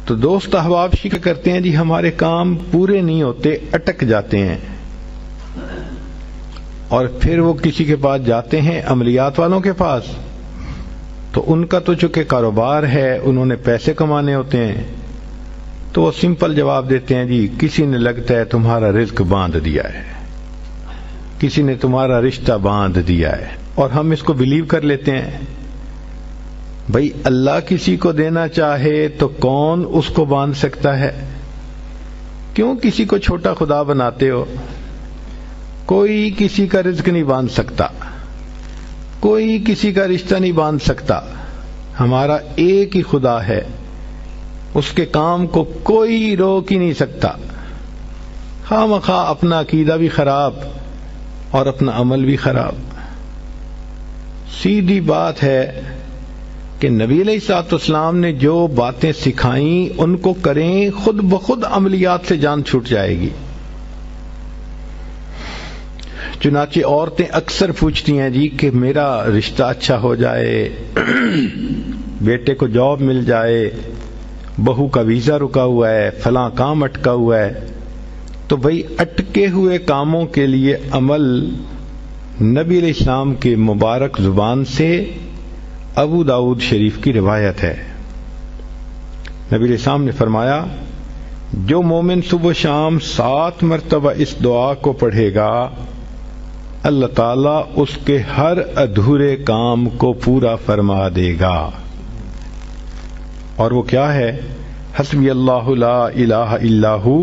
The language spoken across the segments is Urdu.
تو دوست احباب شکر کرتے ہیں جی ہمارے کام پورے نہیں ہوتے، اٹک جاتے ہیں، اور پھر وہ کسی کے پاس جاتے ہیں، عملیات والوں کے پاس، تو ان کا تو چونکہ کاروبار ہے، انہوں نے پیسے کمانے ہوتے ہیں، تو وہ سمپل جواب دیتے ہیں جی کسی نے لگتا ہے تمہارا رزق باندھ دیا ہے، کسی نے تمہارا رشتہ باندھ دیا ہے، اور ہم اس کو بلیو کر لیتے ہیں۔ بھئی اللہ کسی کو دینا چاہے تو کون اس کو باندھ سکتا ہے؟ کیوں کسی کو چھوٹا خدا بناتے ہو؟ کوئی کسی کا رزق نہیں باندھ سکتا، کوئی کسی کا رشتہ نہیں باندھ سکتا، ہمارا ایک ہی خدا ہے، اس کے کام کو کوئی روک ہی نہیں سکتا۔ خواہ مخواہ اپنا عقیدہ بھی خراب اور اپنا عمل بھی خراب۔ سیدھی بات ہے کہ نبی علیہ الصلوۃ والسلام نے جو باتیں سکھائیں ان کو کریں، خود بخود عملیات سے جان چھوٹ جائے گی۔ چنانچہ عورتیں اکثر پوچھتی ہیں جی کہ میرا رشتہ اچھا ہو جائے، بیٹے کو جاب مل جائے، بہو کا ویزا رکا ہوا ہے، فلاں کام اٹکا ہوا ہے۔ تو بھئی اٹکے ہوئے کاموں کے لیے عمل نبی علیہ السلام کے مبارک زبان سے ابو داؤد شریف کی روایت ہے۔ نبی علیہ السلام نے فرمایا جو مومن صبح و شام 7 مرتبہ اس دعا کو پڑھے گا، اللہ تعالیٰ اس کے ہر ادھورے کام کو پورا فرما دے گا۔ اور وہ کیا ہے؟ حسبی اللہ لا الہ الا ہو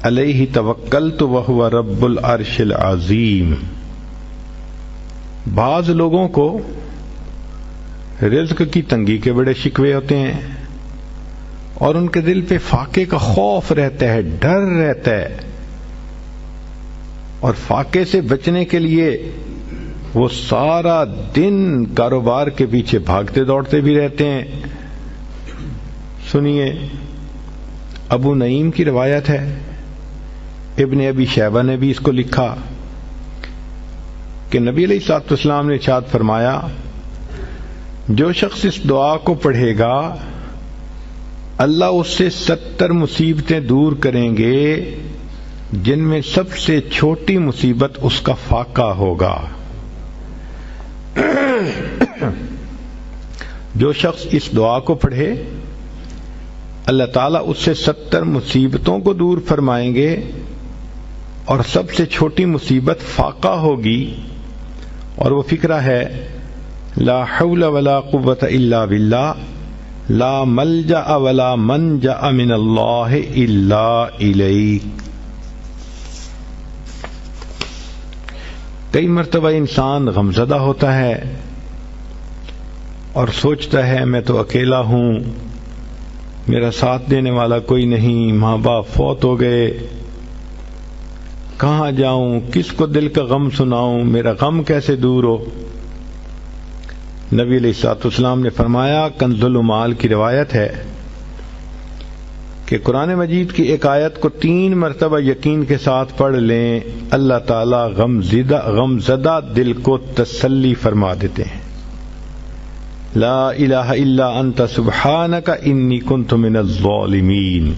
علیہ توکلت وہو رب العرش العظیم۔ بعض لوگوں کو رزق کی تنگی کے بڑے شکوے ہوتے ہیں، اور ان کے دل پہ فاقے کا خوف رہتا ہے، ڈر رہتا ہے، اور فاقے سے بچنے کے لیے وہ سارا دن کاروبار کے پیچھے بھاگتے دوڑتے بھی رہتے ہیں۔ سنیے، ابو نعیم کی روایت ہے، ابن ابی شیبہ نے بھی اس کو لکھا کہ نبی علیہ الصلوۃ والسلام نے ارشاد فرمایا جو شخص اس دعا کو پڑھے گا اللہ اس سے 70 مصیبتیں دور کریں گے، جن میں سب سے چھوٹی مصیبت اس کا فاقہ ہوگا۔ جو شخص اس دعا کو پڑھے اللہ تعالیٰ اس سے 70 مصیبتوں کو دور فرمائیں گے، اور سب سے چھوٹی مصیبت فاقہ ہوگی، اور وہ فقرہ ہے لا حول ولا قوة الا باللہ لا ملجأ ولا منجأ من اللہ الا الیک۔ کئی مرتبہ انسان غمزدہ ہوتا ہے اور سوچتا ہے میں تو اکیلا ہوں، میرا ساتھ دینے والا کوئی نہیں، ماں باپ فوت ہو گئے، کہاں جاؤں، کس کو دل کا غم سناؤں، میرا غم کیسے دور ہو؟ نبی علیہ الصلوۃ والسلام نے فرمایا، کنز المال کی روایت ہے کہ قرآن مجید کی ایک آیت کو 3 مرتبہ یقین کے ساتھ پڑھ لیں، اللہ تعالیٰ غمزدہ دل کو تسلی فرما دیتے ہیں۔ لا الہ الا انت سبحانک انی کنت من الظالمین۔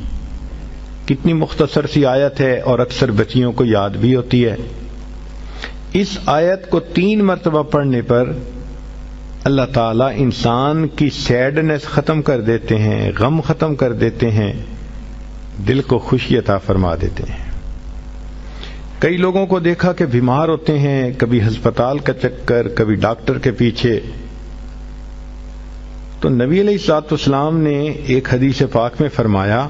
کتنی مختصر سی آیت ہے اور اکثر بچیوں کو یاد بھی ہوتی ہے۔ اس آیت کو 3 مرتبہ پڑھنے پر اللہ تعالیٰ انسان کی سیڈنس ختم کر دیتے ہیں، غم ختم کر دیتے ہیں، دل کو خوشی عطا فرما دیتے ہیں۔ کئی لوگوں کو دیکھا کہ بیمار ہوتے ہیں، کبھی ہسپتال کا چکر، کبھی ڈاکٹر کے پیچھے، تو نبی علیہ الصلوۃ والسلام نے ایک حدیث پاک میں فرمایا،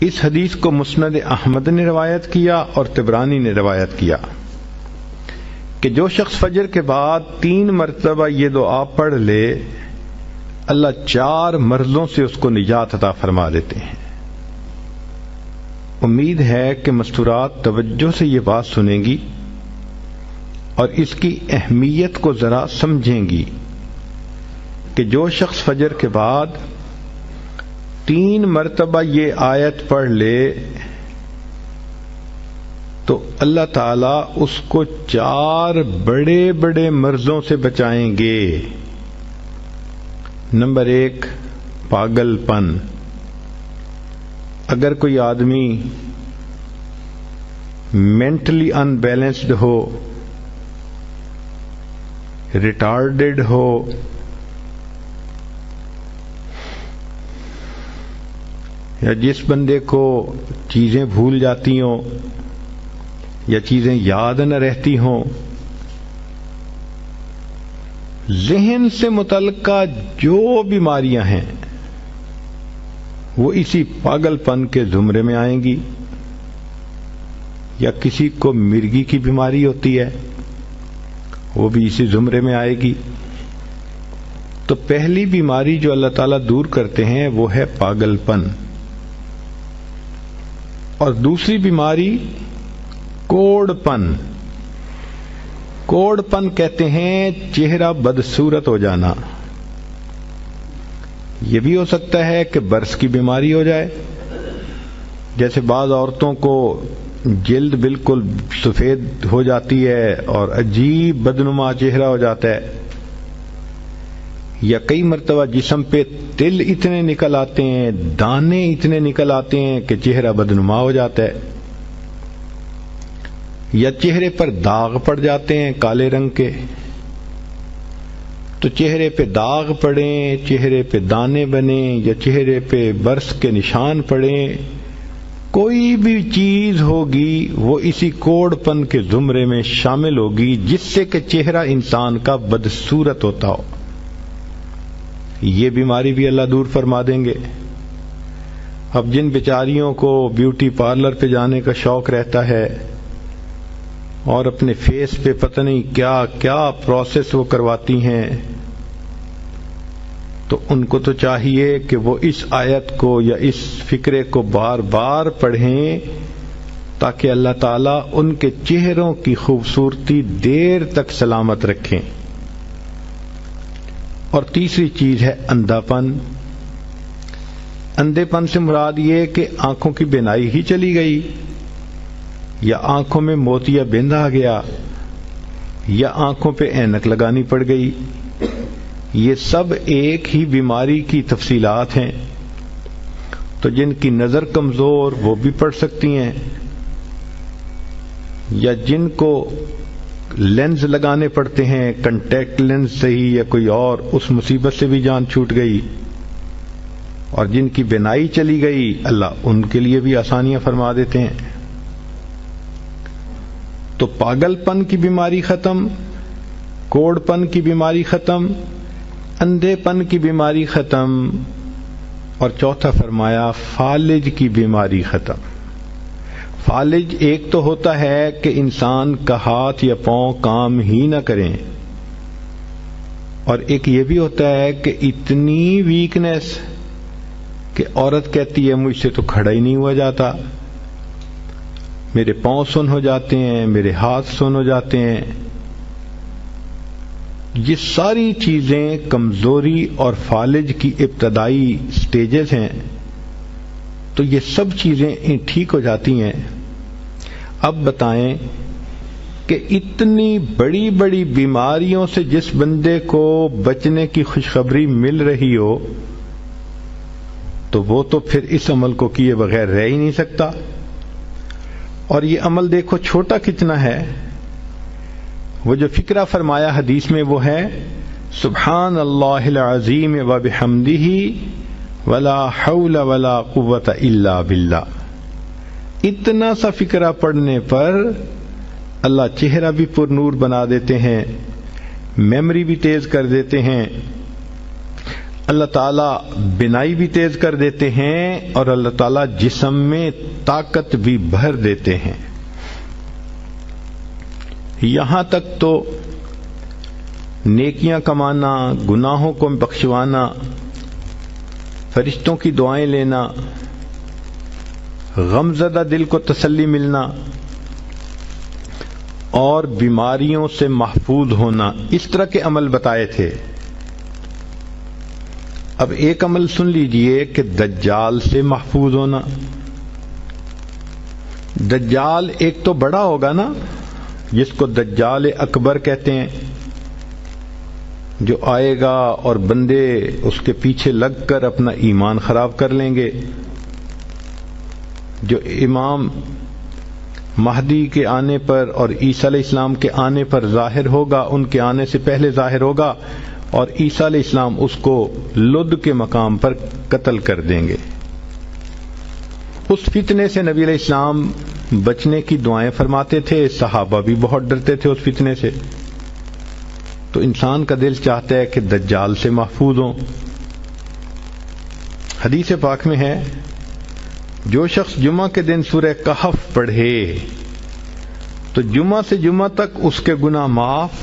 اس حدیث کو مسند احمد نے روایت کیا اور طبرانی نے روایت کیا کہ جو شخص فجر کے بعد 3 مرتبہ یہ دعا پڑھ لے اللہ 4 مرضوں سے اس کو نجات عطا فرما دیتے ہیں۔ امید ہے کہ مستورات توجہ سے یہ بات سنیں گی اور اس کی اہمیت کو ذرا سمجھیں گی کہ جو شخص فجر کے بعد 3 مرتبہ یہ آیت پڑھ لے تو اللہ تعالیٰ اس کو 4 بڑے بڑے مرضوں سے بچائیں گے۔ نمبر 1، پاگل پن. اگر کوئی آدمی مینٹلی ان بیلنسڈ ہو، ریٹارڈڈ ہو، یا جس بندے کو چیزیں بھول جاتی ہوں یا چیزیں یاد نہ رہتی ہوں، ذہن سے متعلقہ جو بیماریاں ہیں وہ اسی پاگل پن کے زمرے میں آئیں گی. یا کسی کو مرگی کی بیماری ہوتی ہے، وہ بھی اسی زمرے میں آئے گی. تو پہلی بیماری جو اللہ تعالیٰ دور کرتے ہیں وہ ہے پاگل پن، اور دوسری بیماری کوڑ پن. کوڑ پن کہتے ہیں چہرہ بدصورت ہو جانا. یہ بھی ہو سکتا ہے کہ برس کی بیماری ہو جائے، جیسے بعض عورتوں کو جلد بالکل سفید ہو جاتی ہے اور عجیب بدنما چہرہ ہو جاتا ہے، یا کئی مرتبہ جسم پہ تل اتنے نکل آتے ہیں، دانے اتنے نکل آتے ہیں کہ چہرہ بدنما ہو جاتا ہے، یا چہرے پر داغ پڑ جاتے ہیں کالے رنگ کے. تو چہرے پہ داغ پڑیں، چہرے پہ دانے بنیں، یا چہرے پہ برس کے نشان پڑیں، کوئی بھی چیز ہوگی وہ اسی کوڑ پن کے زمرے میں شامل ہوگی، جس سے کہ چہرہ انسان کا بدصورت ہوتا ہو. یہ بیماری بھی اللہ دور فرما دیں گے. اب جن بیچاریوں کو بیوٹی پارلر پہ جانے کا شوق رہتا ہے اور اپنے فیس پہ پتہ نہیں کیا کیا پروسیس وہ کرواتی ہیں، تو ان کو تو چاہیے کہ وہ اس آیت کو یا اس فکرے کو بار بار پڑھیں تاکہ اللہ تعالیٰ ان کے چہروں کی خوبصورتی دیر تک سلامت رکھیں. اور تیسری چیز ہے اندھا پن. اندھے پن سے مراد یہ کہ آنکھوں کی بینائی ہی چلی گئی، یا آنکھوں میں موتیا بند آ گیا، یا آنکھوں پہ اینک لگانی پڑ گئی. یہ سب ایک ہی بیماری کی تفصیلات ہیں. تو جن کی نظر کمزور وہ بھی پڑھ سکتی ہیں، یا جن کو لینز لگانے پڑتے ہیں، کنٹیکٹ لینز صحیح یا کوئی اور، اس مصیبت سے بھی جان چھوٹ گئی. اور جن کی بینائی چلی گئی اللہ ان کے لیے بھی آسانیاں فرما دیتے ہیں. تو پاگل پن کی بیماری ختم، کوڑ پن کی بیماری ختم، اندھے پن کی بیماری ختم، اور چوتھا فرمایا فالج کی بیماری ختم. فالج ایک تو ہوتا ہے کہ انسان کا ہاتھ یا پاؤں کام ہی نہ کریں، اور ایک یہ بھی ہوتا ہے کہ اتنی ویکنس کہ عورت کہتی ہے مجھ سے تو کھڑا ہی نہیں ہوا جاتا، میرے پاؤں سن ہو جاتے ہیں، میرے ہاتھ سن ہو جاتے ہیں. یہ ساری چیزیں کمزوری اور فالج کی ابتدائی سٹیجز ہیں. تو یہ سب چیزیں ٹھیک ہو جاتی ہیں. اب بتائیں کہ اتنی بڑی بڑی بیماریوں سے جس بندے کو بچنے کی خوشخبری مل رہی ہو تو وہ تو پھر اس عمل کو کیے بغیر رہ ہی نہیں سکتا. اور یہ عمل دیکھو چھوٹا کتنا ہے. وہ جو فکرہ فرمایا حدیث میں وہ ہے سبحان اللہ العظیم وبحمدہ ولا حول ولا قوت الا باللہ. اتنا سا فکرہ پڑھنے پر اللہ چہرہ بھی پر نور بنا دیتے ہیں، میموری بھی تیز کر دیتے ہیں، اللہ تعالیٰ بینائی بھی تیز کر دیتے ہیں، اور اللہ تعالیٰ جسم میں طاقت بھی بھر دیتے ہیں. یہاں تک تو نیکیاں کمانا، گناہوں کو بخشوانا، فرشتوں کی دعائیں لینا، غمزدہ دل کو تسلی ملنا، اور بیماریوں سے محفوظ ہونا، اس طرح کے عمل بتائے تھے. اب ایک عمل سن لیجئے کہ دجال سے محفوظ ہونا. دجال ایک تو بڑا ہوگا نا، جس کو دجال اکبر کہتے ہیں. جو آئے گا اور بندے اس کے پیچھے لگ کر اپنا ایمان خراب کر لیں گے. جو امام مہدی کے آنے پر اور عیسیٰ علیہ السلام کے آنے پر ظاہر ہوگا، ان کے آنے سے پہلے ظاہر ہوگا، اور عیسیٰ علیہ السلام اس کو لد کے مقام پر قتل کر دیں گے. اس فتنے سے نبی علیہ السلام بچنے کی دعائیں فرماتے تھے، صحابہ بھی بہت ڈرتے تھے اس فتنے سے. تو انسان کا دل چاہتا ہے کہ دجال سے محفوظ ہوں. حدیث پاک میں ہے جو شخص جمعہ کے دن سورہ کہف پڑھے تو جمعہ سے جمعہ تک اس کے گناہ معاف،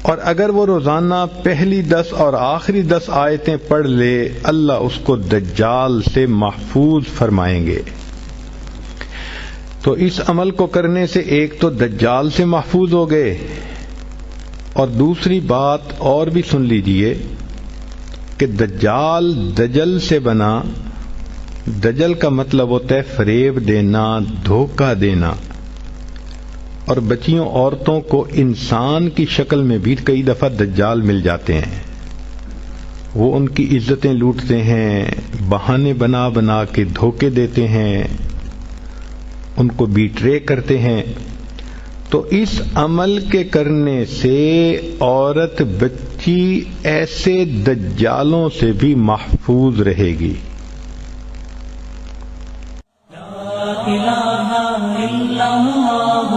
اور اگر وہ روزانہ پہلی 10 اور آخری 10 آیتیں پڑھ لے اللہ اس کو دجال سے محفوظ فرمائیں گے. تو اس عمل کو کرنے سے ایک تو دجال سے محفوظ ہو گئے، اور دوسری بات اور بھی سن لیجئے کہ دجال دجل سے بنا. دجل کا مطلب ہوتا ہے فریب دینا، دھوکہ دینا. اور بچیوں عورتوں کو انسان کی شکل میں بھی کئی دفعہ دجال مل جاتے ہیں. وہ ان کی عزتیں لوٹتے ہیں، بہانے بنا بنا کے دھوکے دیتے ہیں، ان کو بیٹرے کرتے ہیں. تو اس عمل کے کرنے سے عورت بچی ایسے دجالوں سے بھی محفوظ رہے گی. لا الہ الا اللہ